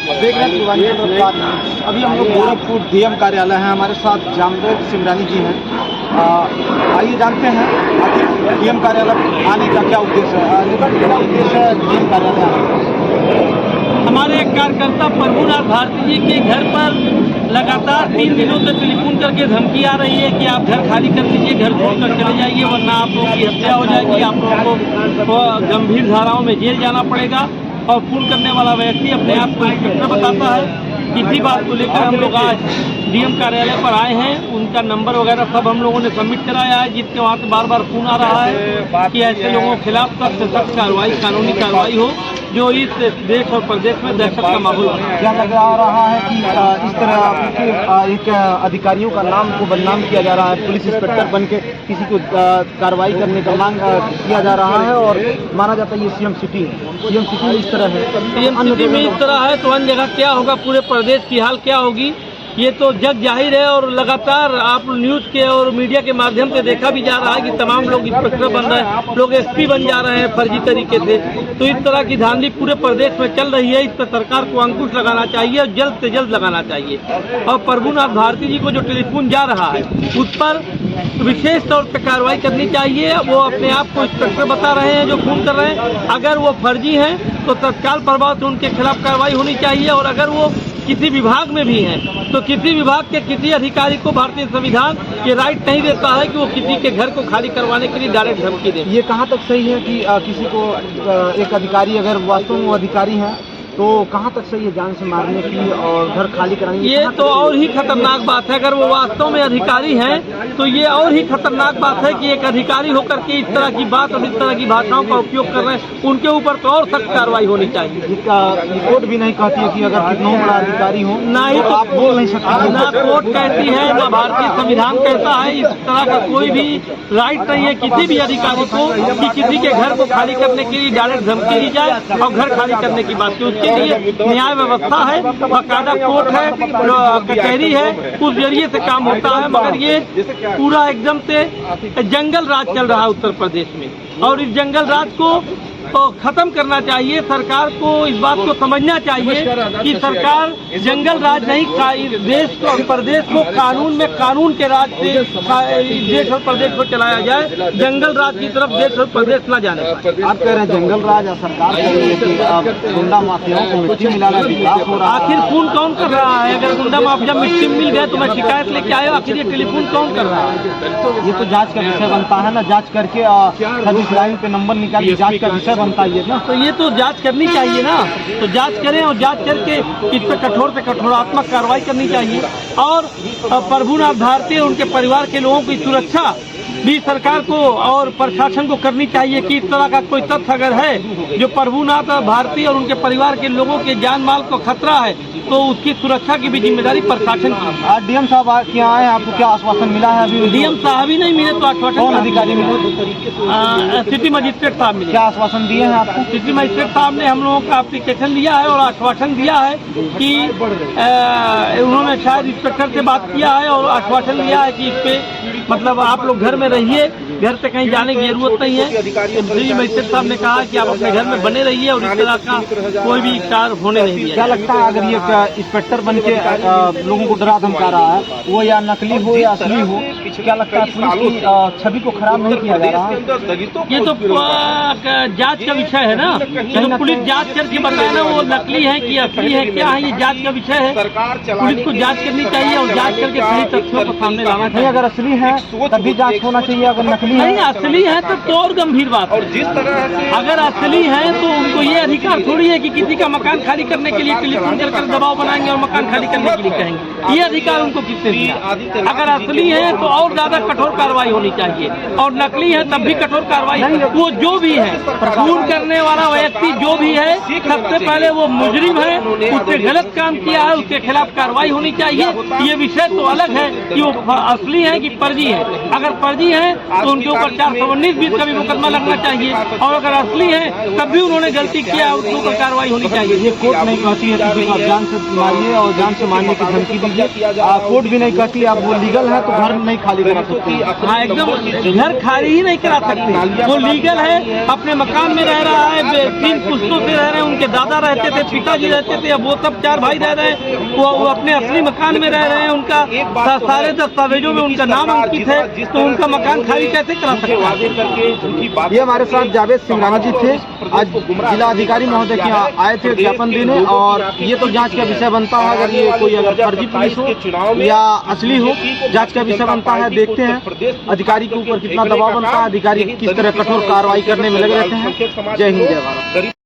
देख रहे हैं पूर्वांचल रफ्तार। अभी हम लोग गोरखपुर डीएम कार्यालय हैं, हमारे साथ जामवेद सिमरानी जी हैं। आइए जानते हैं आखिर डीएम कार्यालय आने का क्या उद्देश्य है। क्या उद्देश्य है डीएम कार्यालय आने का? हमारे एक कार्यकर्ता प्रभुनाथ भारती जी के घर पर लगातार 3 दिनों से टेलीफोन करके धमकी आ रही है कि आप घर खाली कर दीजिए, घर छोड़कर चले जाइए, वरना आप लोगों की हत्या हो जाएगी, आप लोगों को गंभीर धाराओं में जेल जाना पड़ेगा। और फोन करने वाला व्यक्ति अपने आप को इंस्पेक्टर बताता है। इसी बात को लेकर हम लोग आज डीएम कार्यालय पर आए हैं। उनका नंबर वगैरह सब हम लोगों ने सबमिट कराया है, जिसके वहाँ से बार बार फोन आ रहा है कि ऐसे लोगों के खिलाफ सख्त से सख्त कार्रवाई, कानूनी कार्रवाई हो जो इस देश और प्रदेश में दहशत का माहौल है। क्या लग रहा है कि इस तरह एक अधिकारियों का नाम को बदनाम किया जा रहा है, पुलिस इंस्पेक्टर बन के किसी को कार्रवाई करने का मांग किया जा रहा है और माना जाता है ये सीएम सिटी में इस तरह है, सीएम सिटी में इस तरह है तो अन्य जगह क्या होगा, पूरे प्रदेश की हाल क्या होगी, ये तो जग जाहिर है। और लगातार आप न्यूज़ के और मीडिया के माध्यम से देखा भी जा रहा है कि तमाम लोग इंस्पेक्टर बन रहे हैं, लोग एसपी बन जा रहे हैं फर्जी तरीके से। तो इस तरह की धांधली पूरे प्रदेश में चल रही है। इस पर सरकार को अंकुश लगाना चाहिए और जल्द से जल्द लगाना चाहिए। और प्रभुनाथ भारती जी को जो टेलीफोन जा रहा है उस पर विशेष तौर पर कार्रवाई करनी चाहिए। वो अपने आप को इंस्पेक्टर बता रहे हैं जो फोन कर रहे हैं, अगर वो फर्जी हैं तो तत्काल प्रभाव से उनके खिलाफ कार्रवाई होनी चाहिए। और अगर वो किसी विभाग में भी हैं तो किसी विभाग के किसी अधिकारी को भारतीय संविधान ये राइट नहीं देता है कि वो किसी के घर को खाली करवाने के लिए डायरेक्ट धमकी दे। ये कहाँ तक सही है कि किसी को एक अधिकारी अगर वास्तव में वो अधिकारी हैं तो कहाँ तक सही है जान से मारने की और घर खाली कराने की? ये तो और ही खतरनाक बात है। अगर वो वास्तव में अधिकारी हैं तो ये और ही खतरनाक बात है कि एक अधिकारी होकर के इस तरह की बात और इस तरह की भाषाओं का उपयोग कर रहे हैं, उनके ऊपर तो और सख्त कार्रवाई होनी चाहिए। कोर्ट भी नहीं कहती है कि अगर कितना बड़ा अधिकारी हो ना ही तो आप बोल नहीं सकते, ना कोर्ट कहती है ना भारतीय संविधान कहता है। इस तरह का कोई भी राइट नहीं है किसी भी अधिकारी को कि किसी के घर को खाली करने के लिए डायरेक्ट धमकी दी जाए और घर खाली करने की बात की। उसके लिए न्याय व्यवस्था है, बाकायदा कोर्ट है, कचहरी है, उस जरिए से काम होता है। मगर ये पूरा एकदम से जंगल राज चल रहा है उत्तर प्रदेश में और इस जंगल राज को तो खत्म करना चाहिए। सरकार को इस बात को समझना चाहिए कि सरकार जंगल राज नहीं, देश को और प्रदेश को कानून में कानून के राज से देश और प्रदेश को चलाया जाए। जंगल राज की तरफ देश और प्रदेश न जाने। आप कह रहे हैं जंगल राज और सरकार कह रही है कि गुंडा माफियाओं को मिट्टी मिलाना विकास हो रहा है। आखिर फोन कौन कर रहा है? अगर गुंडा माफिया मिट्टी मिल गए तो मैं शिकायत लेके आया, आखिर ये टेलीफोन कौन कर रहा है? ये तो जांच का विषय बनता है ना, जांच करके सर्विस लाइन पे नंबर निकाल जांच का विषय बनता है ना। तो ये तो जांच करनी चाहिए ना, तो जांच करें और जांच करके इस पर कठोर से कठोरात्मक कार्रवाई करनी चाहिए। और प्रभुनाथ भारती और उनके परिवार के लोगों की सुरक्षा भी सरकार को और प्रशासन को करनी चाहिए कि इस तरह का कोई तथ्य अगर है जो प्रभुनाथ भारती और उनके परिवार के लोगों के जान माल को खतरा है तो उसकी सुरक्षा की भी जिम्मेदारी प्रशासन की। आज डीएम साहब यहाँ आए, आपको क्या आश्वासन मिला है? अभी डीएम साहब ही नहीं मिले तो आश्वासन अधिकारी मिले? सिटी मजिस्ट्रेट साहब मिले। क्या आश्वासन दिए हैं आपको? सिटी मजिस्ट्रेट साहब ने हम लोगों का एप्लीकेशन दिया है और आश्वासन दिया है कि उन्होंने शायद इंस्पेक्टर से बात किया है और आश्वासन दिया है कि इस पे मतलब आप लोग घर में रहिए, घर से कहीं जाने की जरूरत नहीं है। सिटी मजिस्ट्रेट साहब ने कहा कि आप अपने घर में बने रहिए और इस तरह का कोई भी कार्य होने नहीं दिया। क्या लगता है अगर ये इंस्पेक्टर बन के लोगों को डरा धमका रहा है, वो या नकली हो या असली हो, क्या लगता है पुलिस की छवि को खराब नहीं किया जा रहा है? ये तो जांच का विषय है ना, तो पुलिस जांच करके बताए ना वो नकली है कि असली है, क्या है, ये जांच का विषय है। पुलिस को जांच करनी चाहिए और जांच करके सही तथ्यों को सामने लाना चाहिए। अगर असली है तभी जांच होना चाहिए, अगर नकली नहीं असली है तो और गंभीर बात। और जिस तरह से अगर असली है तो उनको ये अधिकार थोड़ी है कि किसी का मकान खाली करने के लिए टेलीफोन कर दबाव बनाएंगे और मकान खाली करने के लिए कहेंगे। ये अधिकार उनको किसने दिया? अगर असली है तो और ज्यादा कठोर कार्रवाई होनी चाहिए और नकली है तब भी कठोर कार्रवाई। वो जो भी है, खून करने वाला व्यक्ति जो भी है, सबसे पहले वो मुजरिम है, उसने गलत काम किया है, उसके खिलाफ कार्रवाई होनी चाहिए। ये विषय तो अलग है कि वो असली है कि फर्जी है। अगर फर्जी है तो उनके ऊपर 419 का भी मुकदमा लगना चाहिए, और अगर असली है तब भी उन्होंने गलती किया, उसके ऊपर कार्रवाई होनी चाहिए। ये कोर्ट नहीं कहती है किसी को आप जान से मारिए और जान से मारने की धमकी दीजिए, कोर्ट भी नहीं कहती आप वो लीगल है तो घर नहीं खाली करा सकते। हाँ, एकदम घर खाली ही नहीं करा सकते, वो लीगल है, अपने मकान में रह रहा है, 3 पुश्तों से रह रहे हैं, उनके दादा रहते थे, पिताजी रहते थे, अब वो सब 4 भाई रह रहे हैं, वो अपने असली मकान में रह रहे हैं, उनका सारे दस्तावेजों में उनका नाम अंकित है, तो उनका मकान खाली कैसे करा सकते हैं। ये हमारे साथ जावेद सिमरानी जी थे, आज जिला अधिकारी महोदय के यहाँ आए थे ज्ञापन देने, और ये तो जांच का विषय बनता है, अगर ये कोई अगर फर्जी पुलिस हो या असली हो, जांच का विषय बनता है। देखते हैं अधिकारी के ऊपर कितना दबाव बनता है, अधिकारी किस तरह कठोर कार्रवाई करने में लगे रहते हैं। जय हिंद, जय भारत।